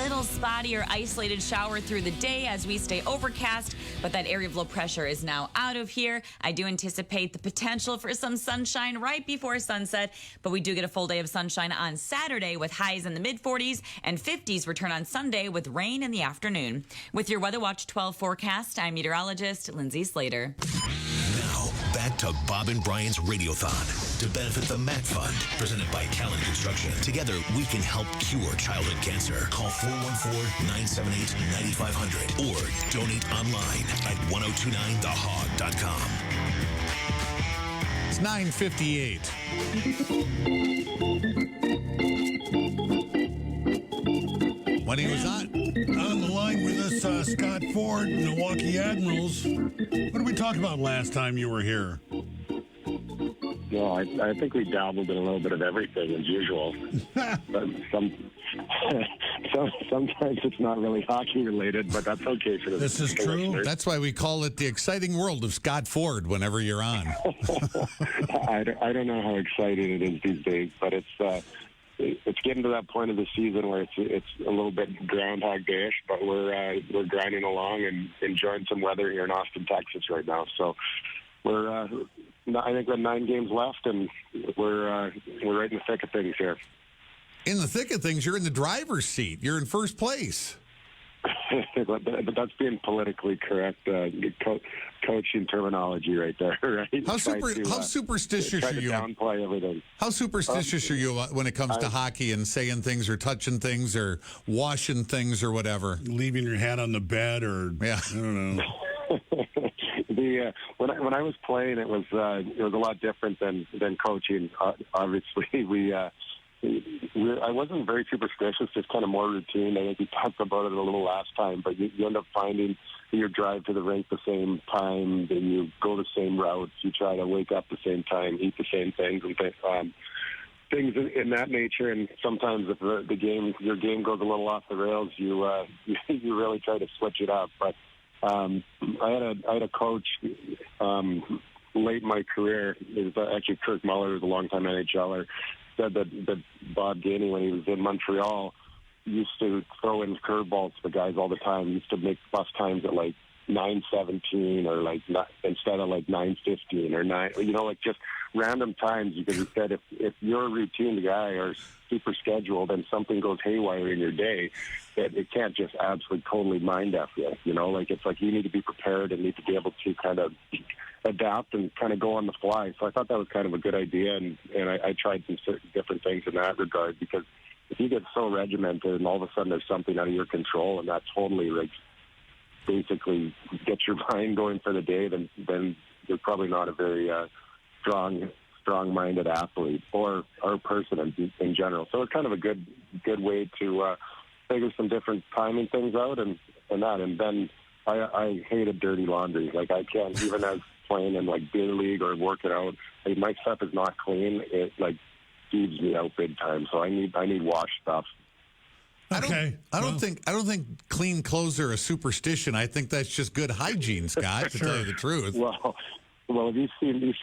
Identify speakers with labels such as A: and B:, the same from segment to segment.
A: little spotty or isolated shower through the day as we stay overcast, but that area of low pressure is now out of here. I do anticipate the potential for some sunshine right before sunset, but we do get a full day of sunshine on Saturday with highs in the mid-40s and 50s return on Sunday with rain in the afternoon. With your Weather Watch 12 forecast, I'm meteorologist Lindsay Slater.
B: Now, back to Bob and Brian's Radiothon to benefit the MACC Fund, presented by Callan Construction. Together, we can help cure childhood cancer. Call 414-978-9500 or donate online at 1029thehog.com.
C: It's 9:58. When he was on
D: the line with us, Scott Ford, Milwaukee Admirals. What did we talk about last time you were here?
E: Well, I think we dabbled in a little bit of everything as usual. But sometimes it's not really hockey related, but that's okay for the
D: This is true.
E: listeners.
C: That's why we call it the exciting world of Scott Ford whenever you're on.
E: I don't know how exciting it is these days, but it's getting to that point of the season where it's a little bit Groundhog Day-ish, but we're grinding along and enjoying some weather here in Austin, Texas right now. So I think we have 9 games left, and we're right in the thick of things here.
C: In the thick of things, you're in the driver's seat. You're in first place.
E: but that's being politically correct coaching terminology right there, right?
C: How superstitious
E: try
C: are
E: to
C: you?
E: downplay everything.
C: How superstitious are you when it comes to hockey and saying things or touching things or washing things or whatever?
D: Leaving your hat on the bed or,
C: yeah.
D: I don't know.
E: When I was playing, it was a lot different than coaching. Obviously, I wasn't very superstitious, just kind of more routine. I think we talked about it a little last time, but you end up finding you drive to the rink the same time, then you go the same routes, you try to wake up the same time, eat the same things, and things in that nature. And sometimes if your game goes a little off the rails, you really try to switch it up. But I had a coach late in my career. It was actually Kirk Muller, who's a longtime NHLer, said that Bob Gainey, when he was in Montreal, used to throw in curveballs to the guys all the time. He used to make bus times at like 9:17 or instead of like 9:15 or 9, just random times, because he said if you're a routine guy or super scheduled and something goes haywire in your day, that it can't just absolutely totally mind F you. It's like you need to be prepared and need to be able to kind of adapt and kind of go on the fly. So I thought that was kind of a good idea, and I tried some certain different things in that regard, because if you get so regimented and all of a sudden there's something out of your control and that totally basically gets your mind going for the day, then you're probably not a very strong-minded athlete or person in general. So it's kind of a good way to figure some different timing things out and that. And then I hated dirty laundry. Like, I can't, even as playing in beer league or working out, my stuff is not clean. It feeds me out big time. So I need washed stuff.
C: I don't think clean clothes are a superstition. I think that's just good hygiene, Scott, to tell you the truth.
E: Well, have you seen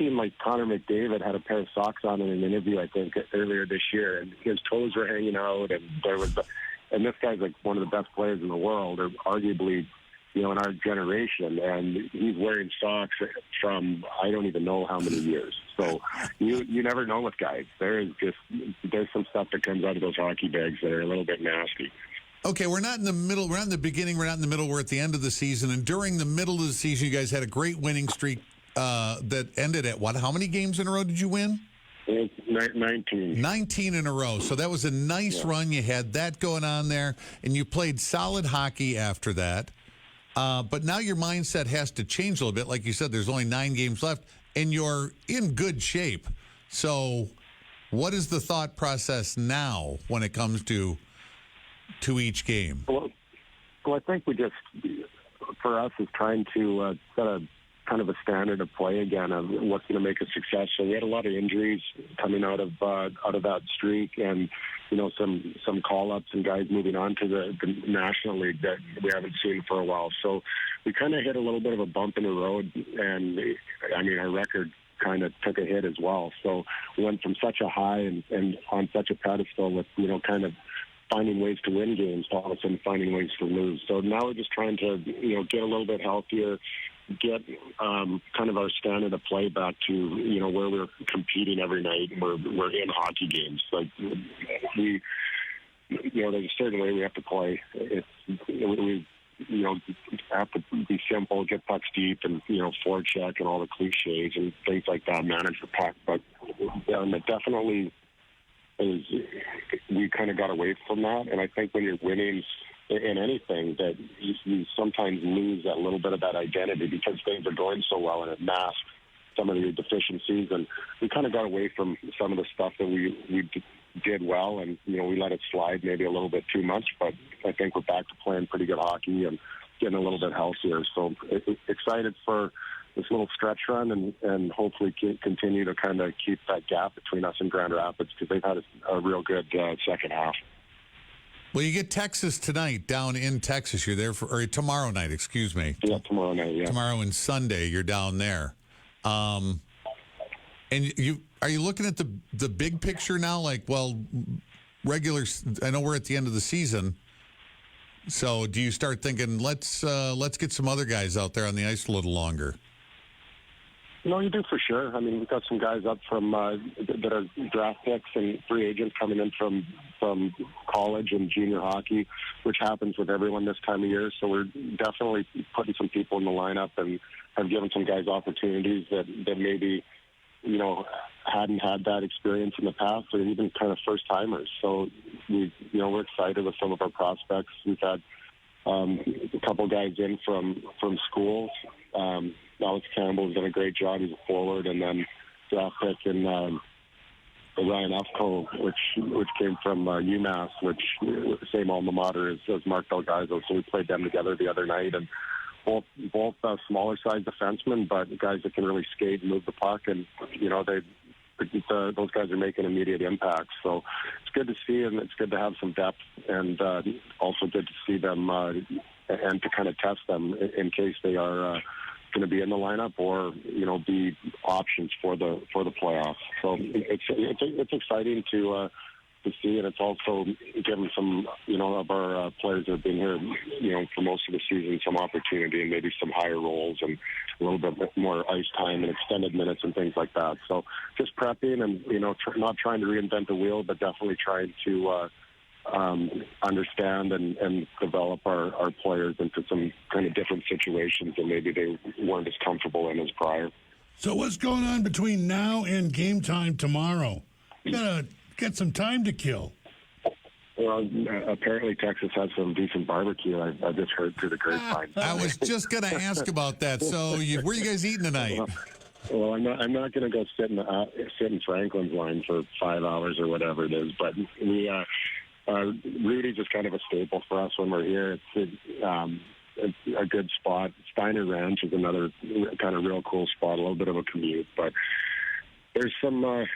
E: Connor McDavid had a pair of socks on in an interview, I think, earlier this year, and his toes were hanging out, and and this guy's one of the best players in the world, or arguably, in our generation, and he's wearing socks from I don't even know how many years. So you never know with guys. There's some stuff that comes out of those hockey bags that are a little bit nasty.
C: Okay, we're not in the middle. We're not in the beginning. We're not in the middle. We're at the end of the season. And during the middle of the season, you guys had a great winning streak that ended at what? How many games in a row did you win?
E: 19.
C: 19 in a row. So that was a nice run. You had that going on there, and you played solid hockey after that. But now your mindset has to change a little bit. Like you said, there's only 9 games left, and you're in good shape. So what is the thought process now when it comes to each game?
E: Well, I think we just, for us, is trying to set a kind of a standard of play again of what's going to make us successful. We had a lot of injuries coming out of that streak, and some call-ups and guys moving on to the National League that we haven't seen for a while. So we kind of hit a little bit of a bump in the road, and our record kind of took a hit as well. So we went from such a high and on such a pedestal with kind of finding ways to win games to all of a sudden finding ways to lose. So now we're just trying to, get a little bit healthier, get kind of our standard of play back to, where we're competing every night and we're in hockey games. Like we, there's a certain way we have to play. We have to be simple, get pucks deep, and forecheck and all the cliches and things like that. Manage the puck, but it definitely is. We kind of got away from that, and I think when you're winning in anything, that you sometimes lose that little bit of that identity because things are going so well, and it masks some of your deficiencies. And we kind of got away from some of the stuff that we did well, and we let it slide maybe a little bit too much. But I think we're back to playing pretty good hockey and getting a little bit healthier. So excited for this little stretch run and hopefully continue to kind of keep that gap between us and Grand Rapids because they've had a real good second half.
C: Well, you get Texas tonight down in Texas. You're there or tomorrow night, excuse me.
E: Yeah, tomorrow night, yeah.
C: Tomorrow and Sunday, you're down there. And are you looking at the big picture now? Like, well, I know we're at the end of the season. So do you start thinking, let's get some other guys out there on the ice a little longer?
E: No, you do for sure. I mean, we've got some guys up from that are draft picks and free agents coming in from college and junior hockey, which happens with everyone this time of year. So we're definitely putting some people in the lineup and have given some guys opportunities that maybe, hadn't had that experience in the past, or even kind of first timers. So we're excited with some of our prospects. We've had a couple guys in from schools. Alex Campbell's done a great job. He's a forward, and then draft pick in Ryan Ufko, which came from UMass, which same alma mater as Mark Delgado. So we played them together the other night, and both smaller size defensemen, but guys that can really skate and move the puck, and those guys are making immediate impacts. So it's good to see, and it's good to have some depth, and also good to see them and to kind of test them in case they are going to be in the lineup or be options for the playoffs. So it's exciting to see, and it's also given some of our players that have been here for most of the season some opportunity and maybe some higher roles and a little bit more ice time and extended minutes and things like that. So just prepping and not trying to reinvent the wheel, but definitely trying to understand and develop our players into some kind of different situations that maybe they weren't as comfortable in as prior.
D: So what's going on between now and game time tomorrow? You gotta get some time to kill.
E: Well, apparently Texas has some decent barbecue. I just heard through the grapevine.
C: I was just going to ask about that. So where are you guys eating tonight?
E: Well, I'm not going to go sit in Franklin's line for 5 hours or whatever it is. But we Rudy's is kind of a staple for us when we're here. It's a good spot. Steiner Ranch is another kind of real cool spot. A little bit of a commute, but there's some. We're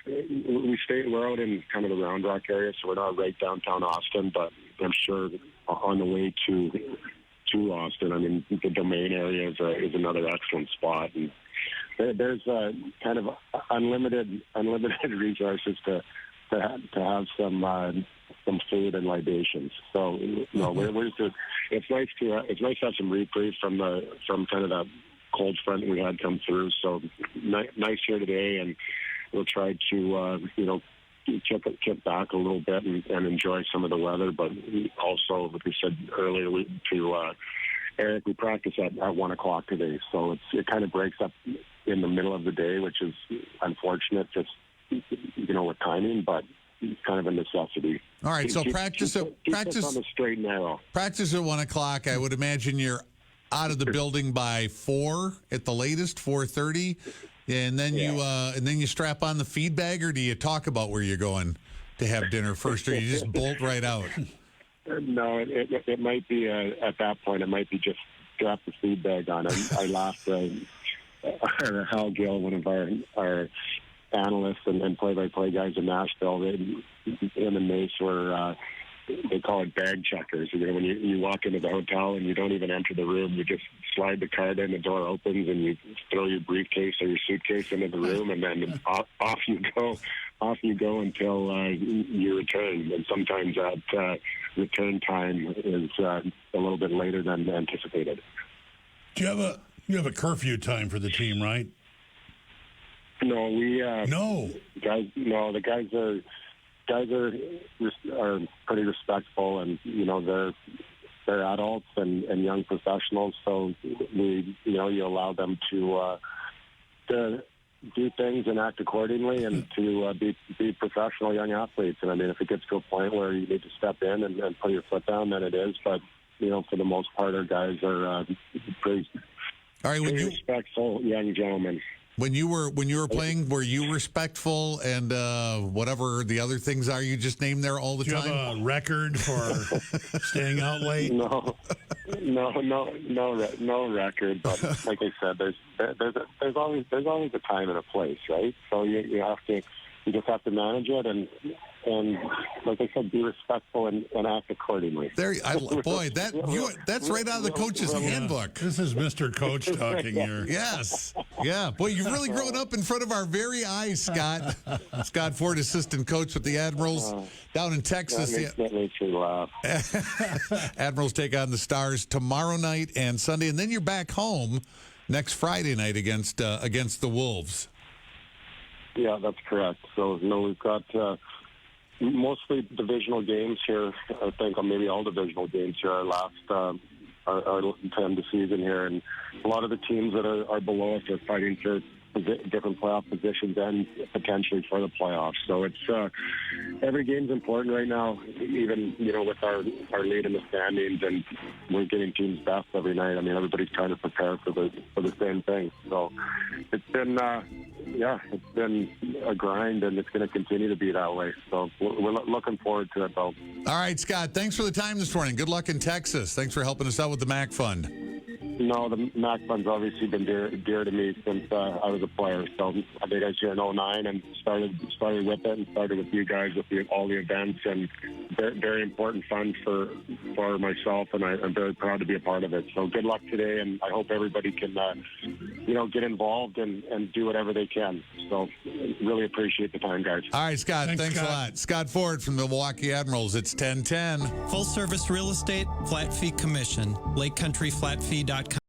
E: out in kind of the Round Rock area, so we're not right downtown Austin, but I'm sure on the way to Austin. I mean, the Domain area is another excellent spot, and there's kind of unlimited resources to have some food and libations. So it's nice to have some reprieve from kind of that cold front we had come through. So nice here today, and we'll try to kick back a little bit and enjoy some of the weather. But also, like we said earlier, Eric, we practice at 1 o'clock today, so it kind of breaks up in the middle of the day, which is unfortunate, just with timing, but kind of a necessity.
C: All right, so practice
E: on the straight and narrow.
C: Practice at 1 o'clock. I would imagine you're out of the building by 4 at the latest, 4:30, and then you strap on the feed bag, or do you talk about where you're going to have dinner first, or you just bolt right out?
E: No, it might be at that point. It might be just strap the feed bag on. I laughed. Hal Gill, one of our analysts and play-by-play guys in Nashville, him and Mace were, they call it bag checkers. When you walk into the hotel and you don't even enter the room, you just slide the card in, the door opens, and you throw your briefcase or your suitcase into the room, and then off you go off you go until you return. And sometimes that return time is a little bit later than anticipated.
D: Do you have a curfew time for the team, right?
E: No, we
D: No.
E: guys. No, the guys are pretty respectful, and they're adults and young professionals. So you allow them to do things and act accordingly, and to be professional young athletes. And I mean, if it gets to a point where you need to step in and put your foot down, then it is. But for the most part, our guys are pretty respectful young gentlemen.
C: When you were playing, were you respectful and whatever the other things are you just named there all the time?
D: Do you have a record for staying out late?
E: No record. But like I said, there's always a time and a place, right? So you just have to manage it, and like I said, be respectful and act accordingly.
C: That's right out of the coach's handbook.
D: This is Mr. Coach talking here.
C: Yes. Yeah. Boy, you've really grown up in front of our very eyes, Scott. Scott Ford, assistant coach with the Admirals down in Texas.
E: That makes me laugh.
C: Admirals take on the Stars tomorrow night and Sunday, and then you're back home next Friday night against the Wolves.
E: Yeah, that's correct. So, we've got mostly divisional games here. I think maybe all divisional games here. Our last time the season here, and a lot of the teams that are below us are fighting for different playoff positions and potentially for the playoffs. So it's every game's important right now. Even with our lead in the standings, and we're getting teams best every night. I mean, everybody's trying to prepare for the same thing. So it's been it's been a grind, and it's going to continue to be that way. So we're looking forward to it, though.
C: All right, Scott. Thanks for the time this morning. Good luck in Texas. Thanks for helping us out with the MACC Fund.
E: No, the MACC Fund's obviously been dear to me since I was a player. So I think I was here in 2009 and started with it, and started with you guys with all the events, and very, very important fund for myself, and I'm very proud to be a part of it. So good luck today, and I hope everybody can get involved and do whatever they can. So really appreciate the time, guys.
C: All right, Scott. Thanks
D: Scott.
C: a lot. Scott Ford from the Milwaukee Admirals. It's 10:10.
F: Full service real estate, flat fee commission. LakeCountryFlatFee.com.